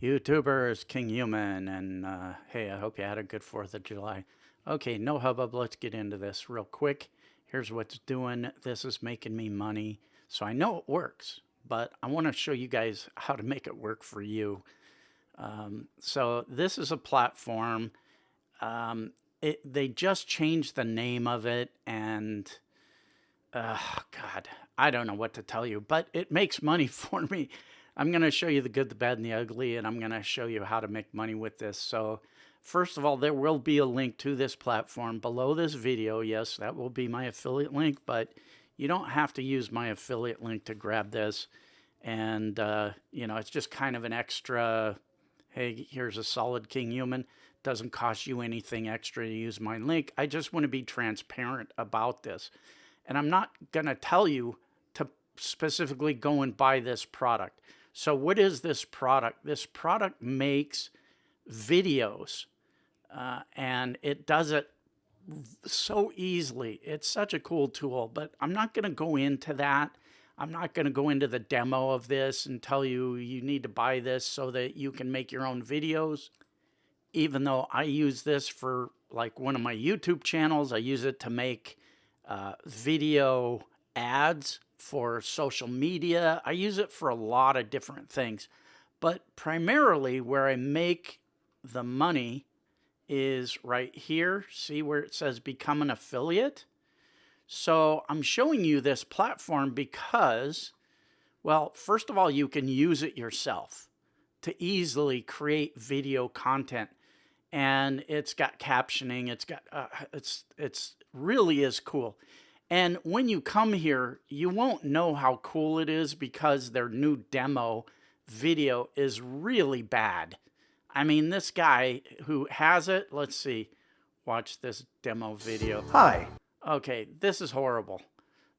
YouTubers, Kinghuman, and hey, I hope you had a good 4th of July. Okay, no hubbub, let's get into this real quick. Here's what's doing. This is making me money, so I know it works, but I want to show you guys how to make it work for you. So this is a platform. They just changed the name of it, and God, I don't know what to tell you, but it makes money for me. I'm going to show you the good, the bad, and the ugly, and I'm going to show you how to make money with this. So first of all, there will be a link to this platform below this video. Yes, that will be my affiliate link, but you don't have to use my affiliate link to grab this. And, you know, it's just kind of an extra, hey, here's a solid Kinghuman. Doesn't cost you anything extra to use my link. I just want to be transparent about this. And I'm not going to tell you to specifically go and buy this product. So what is this product? This product makes videos, and it does it so easily. It's such a cool tool, but I'm not going to go into that. I'm not going to go into the demo of this and tell you you need to buy this so that you can make your own videos. Even though I use this for like one of my YouTube channels, I use it to make video ads for social media. I use it for a lot of different things, but primarily where I make the money is right here. See where it says become an affiliate? So I'm showing you this platform because, well, first of all, you can use it yourself to easily create video content. And it's got captioning. It's got it's really is cool. And when you come here, you won't know how cool it is because their new demo video is really bad. I mean, this guy who has it, let's see, watch this demo video. Hi. Okay, this is horrible.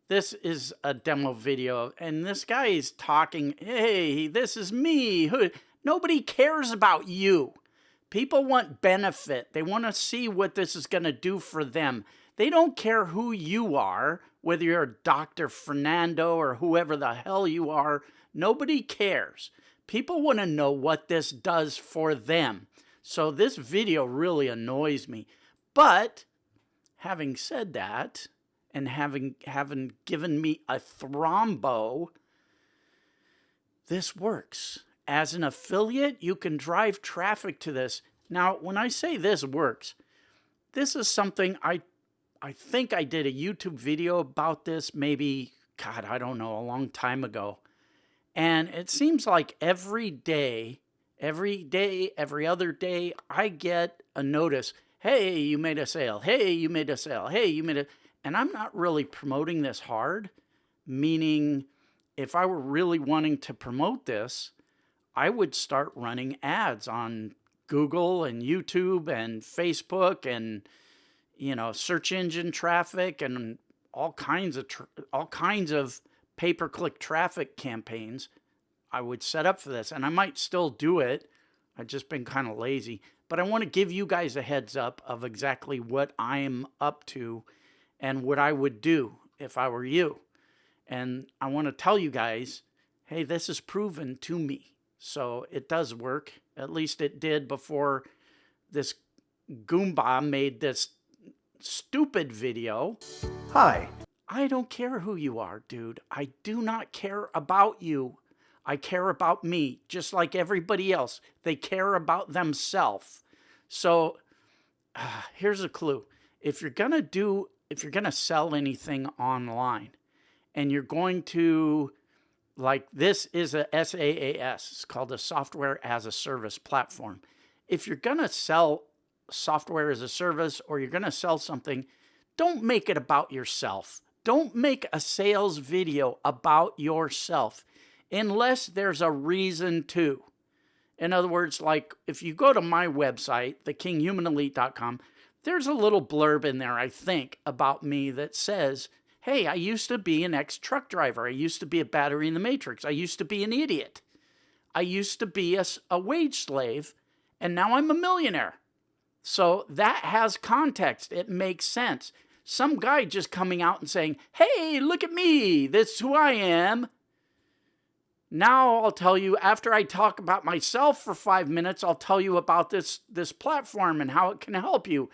This is a demo video, and this guy is talking, hey, this is me. Nobody cares about you. People want benefit. They want to see what this is going to do for them. They don't care who you are, whether you're Dr. Fernando or whoever the hell you are. Nobody cares. People want to know what this does for them. So this video really annoys me. But having said that, and having given me a thrombo, this works. As an affiliate, you can drive traffic to this. Now, when I say this works, this is something I think I did a YouTube video about this maybe, God, I don't know, a long time ago. And it seems like every other day, I get a notice, hey, you made a sale, hey, you made a sale, hey, you made a... And I'm not really promoting this hard, meaning if I were really wanting to promote this, I would start running ads on Google and YouTube and Facebook and, you know, search engine traffic and all kinds of pay-per-click traffic campaigns. I would set up for this, and I might still do it. I've just been kind of lazy, but I want to give you guys a heads up of exactly what I am up to and what I would do if I were you. And I want to tell you guys, hey, this is proven to me. So it does work. At least it did before this Goomba made this stupid video. Hi. I don't care who you are, dude. I do not care about you. I care about me, just like everybody else. They care about themselves. So here's a clue. If you're gonna sell anything online, and you're going to, like, this is a SaaS. It's called a software as a service platform. If you're gonna sell software as a service, or you're gonna sell something, don't make it about yourself. Don't make a sales video about yourself unless there's a reason to. In other words, like if you go to my website, thekinghumanelite.com, there's a little blurb in there, I think, about me that says, hey, I used to be an ex-truck driver. I used to be a battery in the matrix. I used to be an idiot. I used to be a wage slave, and now I'm a millionaire. So that has context. It makes sense. Some guy just coming out and saying, hey, look at me. This is who I am. Now I'll tell you, after I talk about myself for 5 minutes, I'll tell you about this platform and how it can help you.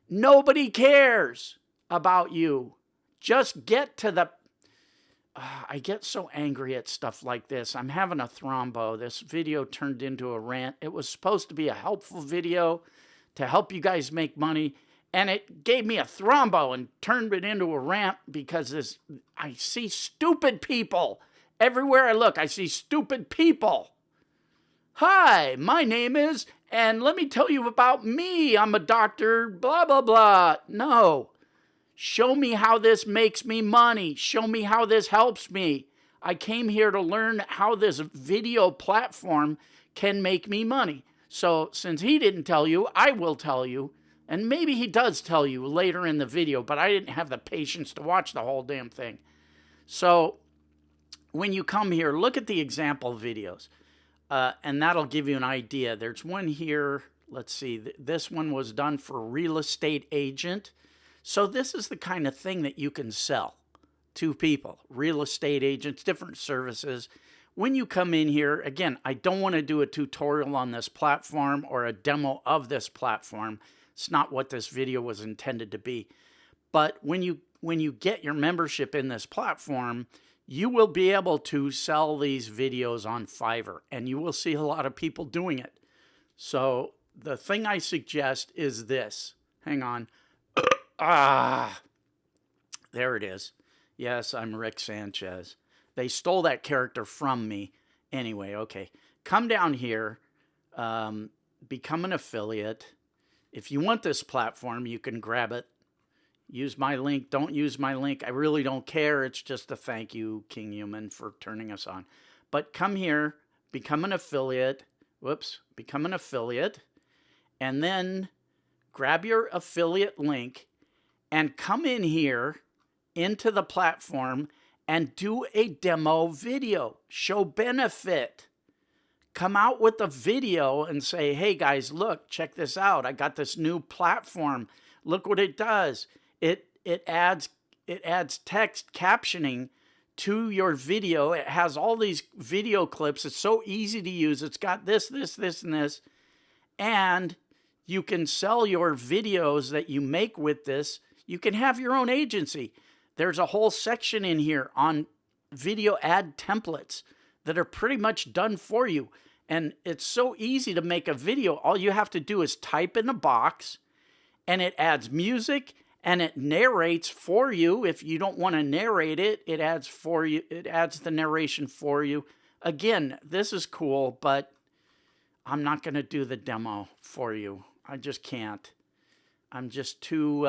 Nobody cares about you. Just get to the... I get so angry at stuff like this. I'm having a thrombo. This video turned into a rant. It was supposed to be a helpful video to help you guys make money, and it gave me a thrombo and turned it into a rant because I see stupid people. Everywhere I look, I see stupid people. Hi, my name is, and let me tell you about me. I'm a doctor, blah, blah, blah. No. Show me how this makes me money. Show me how this helps me. I came here to learn how this video platform can make me money. So since he didn't tell you, I will tell you. And maybe he does tell you later in the video, but I didn't have the patience to watch the whole damn thing. So when you come here, look at the example videos, and that'll give you an idea. There's one here. Let's see. This one was done for a real estate agent. So this is the kind of thing that you can sell to people, real estate agents, different services. When you come in here, again, I don't want to do a tutorial on this platform or a demo of this platform. It's not what this video was intended to be. But when you get your membership in this platform, you will be able to sell these videos on Fiverr, and you will see a lot of people doing it. So the thing I suggest is this. Hang on. There it is. Yes, I'm Rick Sanchez. They stole that character from me. Anyway, okay. Come down here, become an affiliate. If you want this platform, you can grab it. Use my link. Don't use my link. I really don't care. It's just a thank you, Kinghuman, for turning us on. But come here, become an affiliate. Whoops. Become an affiliate. And then grab your affiliate link and come in here into the platform and do a demo video. Show benefit. Come out with a video and say, hey guys, look, check this out. I got this new platform. Look what it does. It adds text captioning to your video. It has all these video clips. It's so easy to use. It's got this, and this. And you can sell your videos that you make with this. You can have your own agency. There's a whole section in here on video ad templates that are pretty much done for you. And it's so easy to make a video. All you have to do is type in a box, and it adds music, and it narrates for you. If you don't want to narrate it, it adds for you. It adds the narration for you. Again, this is cool, but I'm not going to do the demo for you. I just can't. I'm just too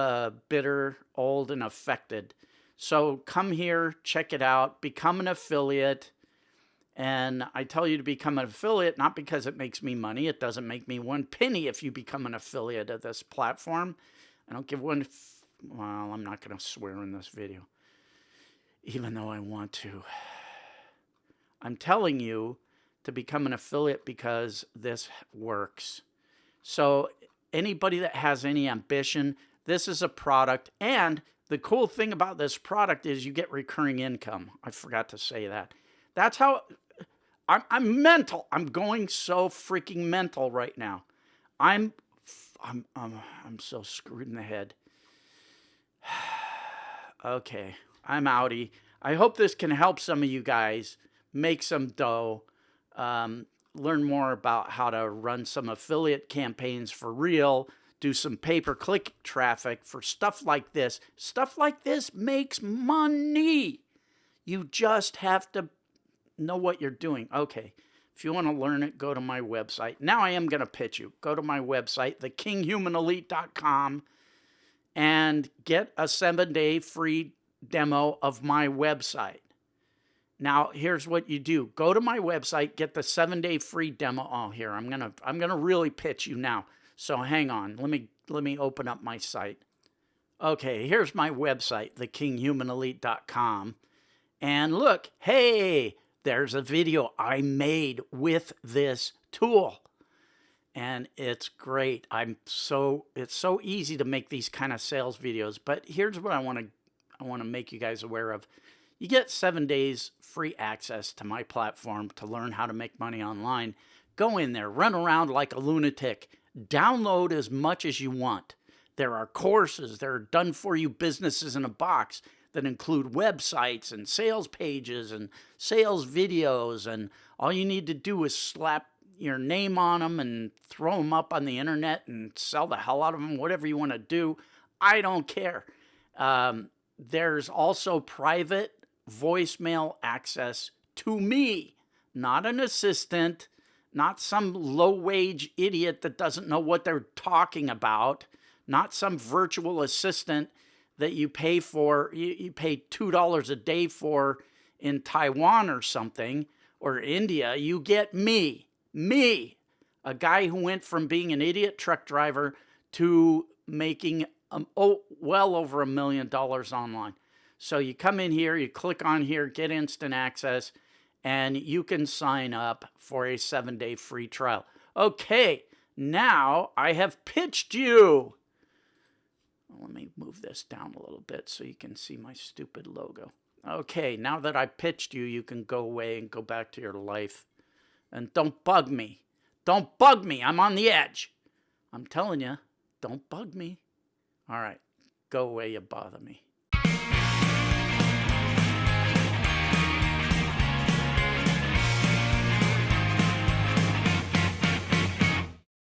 bitter, old, and affected. So come here, check it out, become an affiliate. And I tell you to become an affiliate, not because it makes me money. It doesn't make me one penny if you become an affiliate of this platform. I don't give one... Well, I'm not going to swear in this video, even though I want to. I'm telling you to become an affiliate because this works. So anybody that has any ambition, this is a product. And the cool thing about this product is you get recurring income. I forgot to say that. That's how... I'm mental. I'm going so freaking mental right now. I'm so screwed in the head. Okay, I'm outie. I hope this can help some of you guys make some dough, learn more about how to run some affiliate campaigns for real, do some pay-per-click traffic for stuff like this. Stuff like this makes money. You just have to know what you're doing. Okay, if you want to learn it, go to my website. Now I am going to pitch you. Go to my website, thekinghumanelite.com, and get a 7-day free demo of my website. Now, here's what you do. Go to my website, get the 7-day free demo. Oh, here, I'm gonna really pitch you now. So hang on. Let me open up my site. Okay, here's my website, thekinghumanelite.com. And look, hey, there's a video I made with this tool. And it's great. It's so easy to make these kind of sales videos. But here's what I want to make you guys aware of. You get 7 days free access to my platform to learn how to make money online. Go in there, run around like a lunatic, download as much as you want. There are courses, there are done for you businesses in a box that include websites and sales pages and sales videos. And all you need to do is slap your name on them and throw them up on the internet and sell the hell out of them, whatever you want to do. I don't care. There's also private voicemail access to me, not an assistant, not some low-wage idiot that doesn't know what they're talking about, not some virtual assistant that you pay for, you pay $2 a day for in Taiwan or something, or India. You get me, a guy who went from being an idiot truck driver to making well over $1 million online. So you come in here, you click on here, get instant access, and you can sign up for a 7-day free trial. Okay, now I have pitched you. Let me move this down a little bit so you can see my stupid logo. Okay, now that I pitched you, you can go away and go back to your life. And don't bug me. Don't bug me. I'm on the edge. I'm telling you, don't bug me. All right, go away, you bother me.